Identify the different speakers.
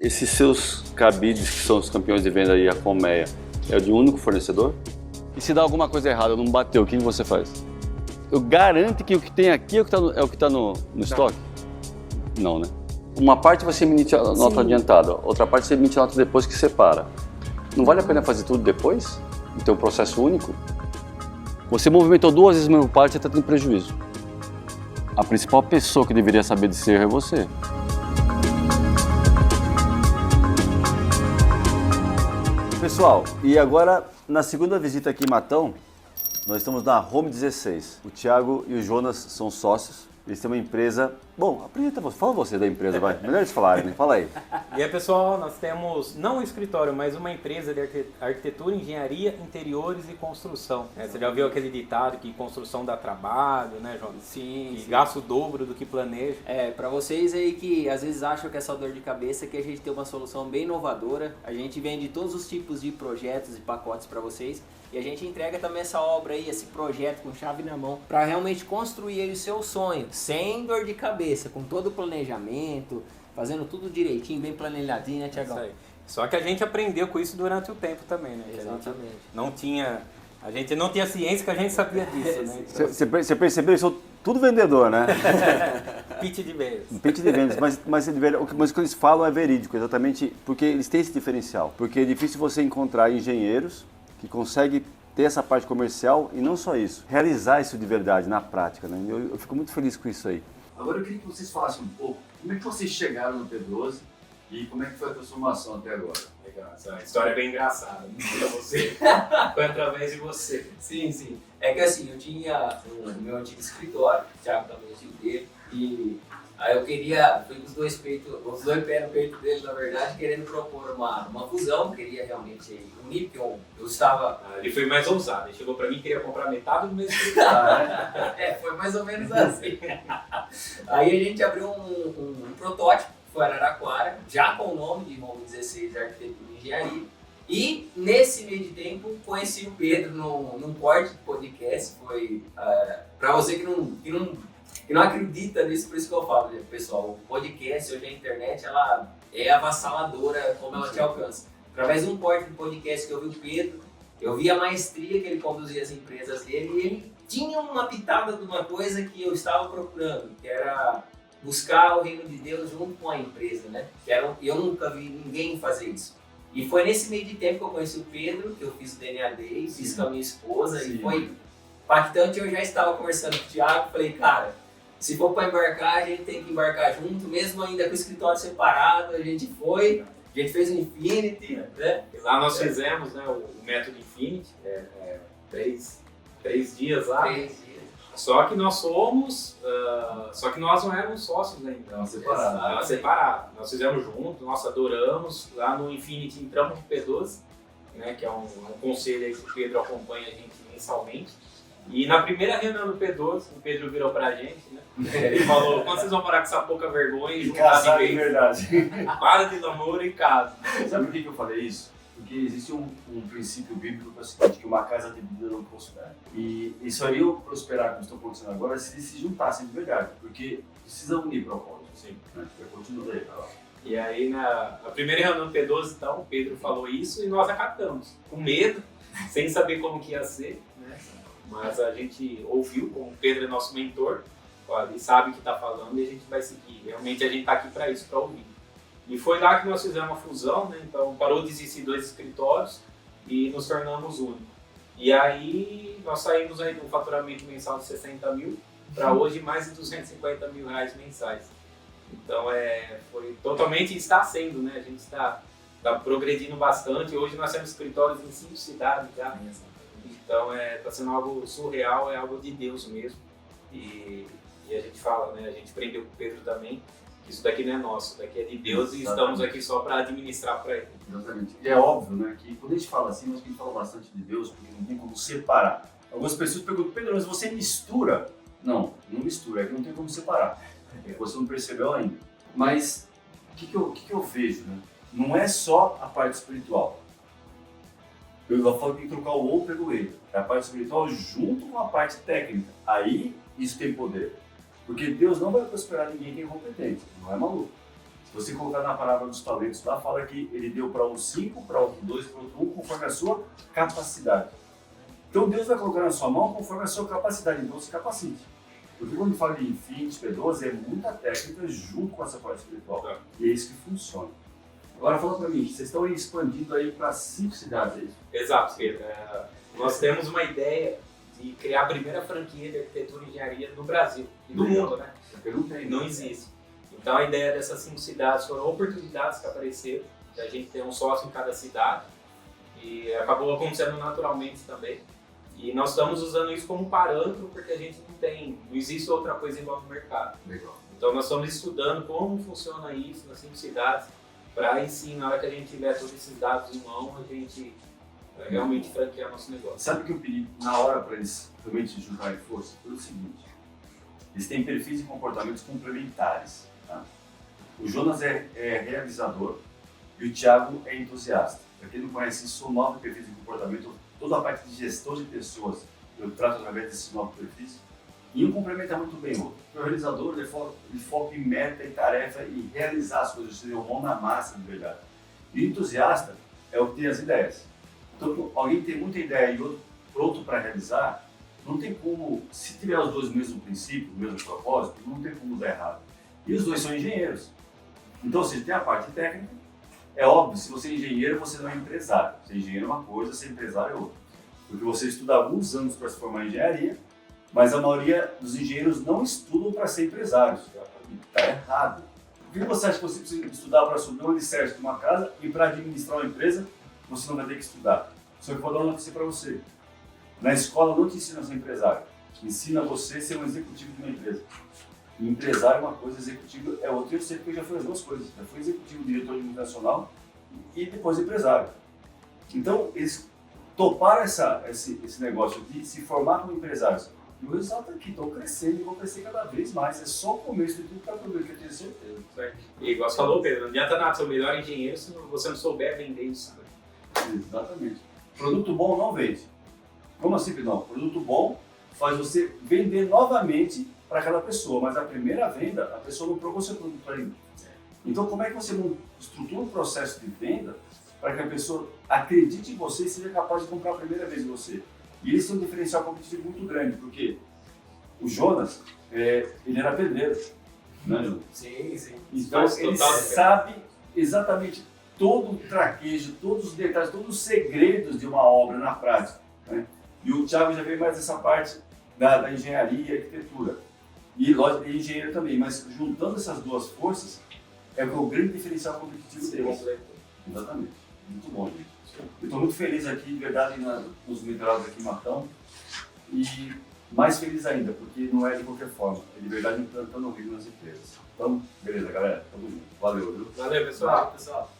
Speaker 1: Esses seus cabides, que são os campeões de venda aí, a colmeia, é de um único fornecedor? E se dá alguma coisa errada, não bateu, o que você faz? Eu garanto que o que tem aqui é o que está no estoque? Não, né? Uma parte você emite a nota adiantada, outra parte você emite a nota depois que separa. Não vale a pena fazer tudo depois? E ter um processo único? Você movimentou 2 vezes o mesmo parte e está tendo prejuízo. A principal pessoa que deveria saber desse erro é você. Pessoal, e agora na segunda visita aqui em Matão, nós estamos na Home 16. O Thiago e o Jonas são sócios. Eles têm uma empresa... Bom, apresenta você. Fala você da empresa, vai. Melhor eles falarem, né? Fala aí.
Speaker 2: E aí, pessoal, nós temos, não um escritório, mas uma empresa de arquitetura, engenharia, interiores e construção. Você já ouviu aquele ditado que construção dá trabalho, né, Jonas?
Speaker 3: Sim,
Speaker 2: Que
Speaker 3: sim.
Speaker 2: gasta o dobro do que planeja.
Speaker 3: Pra vocês aí que às vezes acham que é só dor de cabeça, que a gente tem uma solução bem inovadora. A gente vende todos os tipos de projetos e pacotes para vocês. E a gente entrega também essa obra aí, esse projeto com chave na mão, para realmente construir aí o seu sonho, sem dor de cabeça, com todo o planejamento, fazendo tudo direitinho, bem planejadinho, né, Thiagão?
Speaker 2: Isso aí. Só que a gente aprendeu com isso durante o tempo também, né?
Speaker 3: Exatamente.
Speaker 2: A gente não tinha ciência que a gente sabia disso, né? Então,
Speaker 1: Você percebeu, eles são tudo vendedor, né?
Speaker 2: pitch de vendas.
Speaker 1: Pitch de vendas, mas o que eles falam é verídico, exatamente porque eles têm esse diferencial. Porque é difícil você encontrar engenheiros que conseguem ter essa parte comercial e não só isso, realizar isso de verdade, na prática, né? Eu fico muito feliz com isso aí.
Speaker 4: Agora eu queria que vocês falassem um pouco como é que vocês chegaram no P12 e como é que foi a transformação até agora.
Speaker 5: Legal, essa história é bem engraçada. Pra você. Foi através de você.
Speaker 3: Sim, sim. É que assim, eu tinha o meu antigo escritório, o Thiago também tinha dele, e aí eu queria, fui com os dois pés no peito dele, na verdade, querendo propor uma fusão, queria realmente unir, porque eu estava...
Speaker 5: Ele foi mais ousado. Ele chegou pra mim e queria comprar metade do meu escritório.
Speaker 3: Foi mais ou menos assim. Aí a gente abriu um protótipo, que foi Araraquara, já com o nome de Home 16 Arquitetura e Engenharia. E nesse meio de tempo conheci o Pedro num corte de podcast. Foi para você que não acredita nisso, por isso que eu falo, né, pessoal, o podcast, hoje a internet, ela é avassaladora como ela te alcança. Através de um corte de podcast que eu vi o Pedro, eu vi a maestria que ele conduzia as empresas dele e ele tinha uma pitada de uma coisa que eu estava procurando, que era buscar o reino de Deus junto com a empresa, né? Eu nunca vi ninguém fazer isso. E foi nesse meio de tempo que eu conheci o Pedro, que eu fiz o DNA Day, fiz com a minha esposa, e foi impactante. Eu já estava conversando com o Thiago, falei, cara, se for para embarcar, a gente tem que embarcar junto, mesmo ainda com o escritório separado, a gente fez o Infinity, né?
Speaker 5: Lá nós fizemos, né, o método Infinity, 3 dias lá.
Speaker 3: 3 dias.
Speaker 5: Só que nós não éramos sócios ainda.
Speaker 4: Não, separado.
Speaker 5: Era separado. Nós fizemos junto, nós adoramos. Lá no Infinity entramos no P12, né, que é um conselho aí que o Pedro acompanha a gente mensalmente. E na primeira reunião do P12, o Pedro virou pra gente, né? Ele falou, quando vocês vão parar com essa pouca vergonha e juntar
Speaker 4: Casar
Speaker 5: de
Speaker 4: de
Speaker 5: vez?
Speaker 4: verdade.
Speaker 5: Para de namoro e casa.
Speaker 4: Sabe por que eu falei isso? Porque existe um princípio bíblico que é o seguinte, que uma casa dividida não prospera. E isso aí, eu prosperar, como estou acontecendo agora, se eles se juntassem de verdade, porque precisa unir propósito.
Speaker 5: Sim.
Speaker 4: Né? Continua aí, cara.
Speaker 5: E aí, na primeira reunião do P12, então, o Pedro falou isso e nós acatamos. Com medo, sem saber como que ia ser, né? Mas a gente ouviu, como o Pedro é nosso mentor, ele sabe o que está falando e a gente vai seguir. Realmente a gente está aqui para isso, para ouvir. E foi lá que nós fizemos a fusão, né? Então parou de existir 2 escritórios e nos tornamos únicos. E aí nós saímos aí de um faturamento mensal de 60 mil para hoje mais de 250 mil reais mensais. Então foi totalmente, está sendo, né? A gente está progredindo bastante. Hoje nós temos escritórios em 5 cidades já. Então está sendo algo surreal, é algo de Deus mesmo. E a gente fala, né? A gente aprendeu com o Pedro também. Isso daqui não é nosso, daqui é de Deus. Exatamente. E estamos aqui só para administrar para ele.
Speaker 4: Exatamente. E é óbvio, né, que quando a gente fala assim, nós a gente fala bastante de Deus, porque não tem como separar. Algumas pessoas perguntam, Pedro, mas você mistura? Não mistura, é que não tem como separar. Você não percebeu ainda. Mas o que eu vejo, né? Não é só a parte espiritual. Eu falo que tem que trocar o ou pelo ele. É a parte espiritual junto com a parte técnica. Aí isso tem poder. Porque Deus não vai prosperar ninguém que é incompetente, não é maluco. Se você colocar na palavra dos talentos lá, fala que ele deu para um 5, para outro 2, para outro 1, conforme a sua capacidade. Então Deus vai colocar na sua mão conforme a sua capacidade, então se capacite. Porque quando fala de Infinity, P12, é muita técnica junto com essa parte espiritual. E é isso que funciona. Agora fala para mim, vocês estão expandindo aí para 5 cidades, é isso?
Speaker 5: Exato, Pedro. Nós temos uma ideia de criar a primeira franquia de arquitetura e engenharia do Brasil e do mundo, né?
Speaker 4: Porque não tem.
Speaker 5: Não existe. Então a ideia dessas 5 cidades foram oportunidades que apareceram, da gente ter um sócio em cada cidade, e acabou acontecendo naturalmente também. E nós estamos usando isso como parâmetro porque a gente não existe outra coisa igual no mercado.
Speaker 4: Legal.
Speaker 5: Então nós estamos estudando como funciona isso nas 5 cidades, para aí sim, na hora que a gente tiver todos esses dados em mão, a gente realmente franquear nosso negócio.
Speaker 4: Sabe o que eu pedi na hora para eles realmente juntarem força? Foi o seguinte, eles têm perfis e comportamentos complementares. Tá? O Jonas é realizador e o Thiago é entusiasta. Para quem não conhece isso, são 9 perfis de comportamento, toda a parte de gestão de pessoas eu trato através desses 9 perfis. E um complementa muito bem o outro. O realizador ele foca em meta e tarefa e realizar as coisas, seja o mão na massa de verdade. E o entusiasta é o que tem as ideias. Então, alguém tem muita ideia e outro pronto para realizar, não tem como, se tiver os dois no mesmo princípio, no mesmo propósito, não tem como dar errado. E os dois são engenheiros. Então, você tem a parte técnica, é óbvio, se você é engenheiro, você não é empresário. Ser engenheiro é uma coisa, ser empresário é outra. Porque você estuda alguns anos para se formar em engenharia, mas a maioria dos engenheiros não estudam para ser empresários. Está errado. Por que você acha que você precisa estudar para subir um alicerce de uma casa e para administrar uma empresa, você não vai ter que estudar? Só que vou dar uma notícia para você. Na escola não te ensina a ser empresário. Ensina você a ser um executivo de uma empresa. E empresário é uma coisa, executivo é outra. Eu sei porque eu já fui as duas coisas. Já fui executivo, diretor de multinacional e depois empresário. Então, eles toparam esse negócio de se formar como empresários. E o resultado está aqui, estão crescendo e vão crescer cada vez mais. É só o começo de tudo para tudo, que eu tenho certeza.
Speaker 5: Certo. E igual você falou, Pedro, não adianta nada ser o melhor engenheiro se você não souber vender isso.
Speaker 4: Exatamente. Produto bom não vende. Como assim, Pedro? Produto bom faz você vender novamente para aquela pessoa, mas a primeira venda, a pessoa não provou seu produto para ele. Então, como é que você não estrutura um processo de venda para que a pessoa acredite em você e seja capaz de comprar a primeira vez em você? E isso é um diferencial competitivo muito grande, porque o Jonas, ele era pedreiro, né, Jonas?
Speaker 3: Sim, sim.
Speaker 4: Então, ele sabe exatamente todo o traquejo, todos os detalhes, todos os segredos de uma obra na prática, né? E o Thiago já veio mais essa parte da engenharia e arquitetura. E lógico, é engenheiro também, mas juntando essas duas forças, é o grande diferencial competitivo deles. Exatamente. Muito bom, gente. Eu estou muito feliz aqui, de verdade, nos mentorados aqui em Matão. E mais feliz ainda, porque não é de qualquer forma. É de verdade implantando o Rio nas empresas. Então, beleza, galera. Tamo junto. Valeu, viu?
Speaker 5: Valeu, pessoal.
Speaker 3: Pessoal.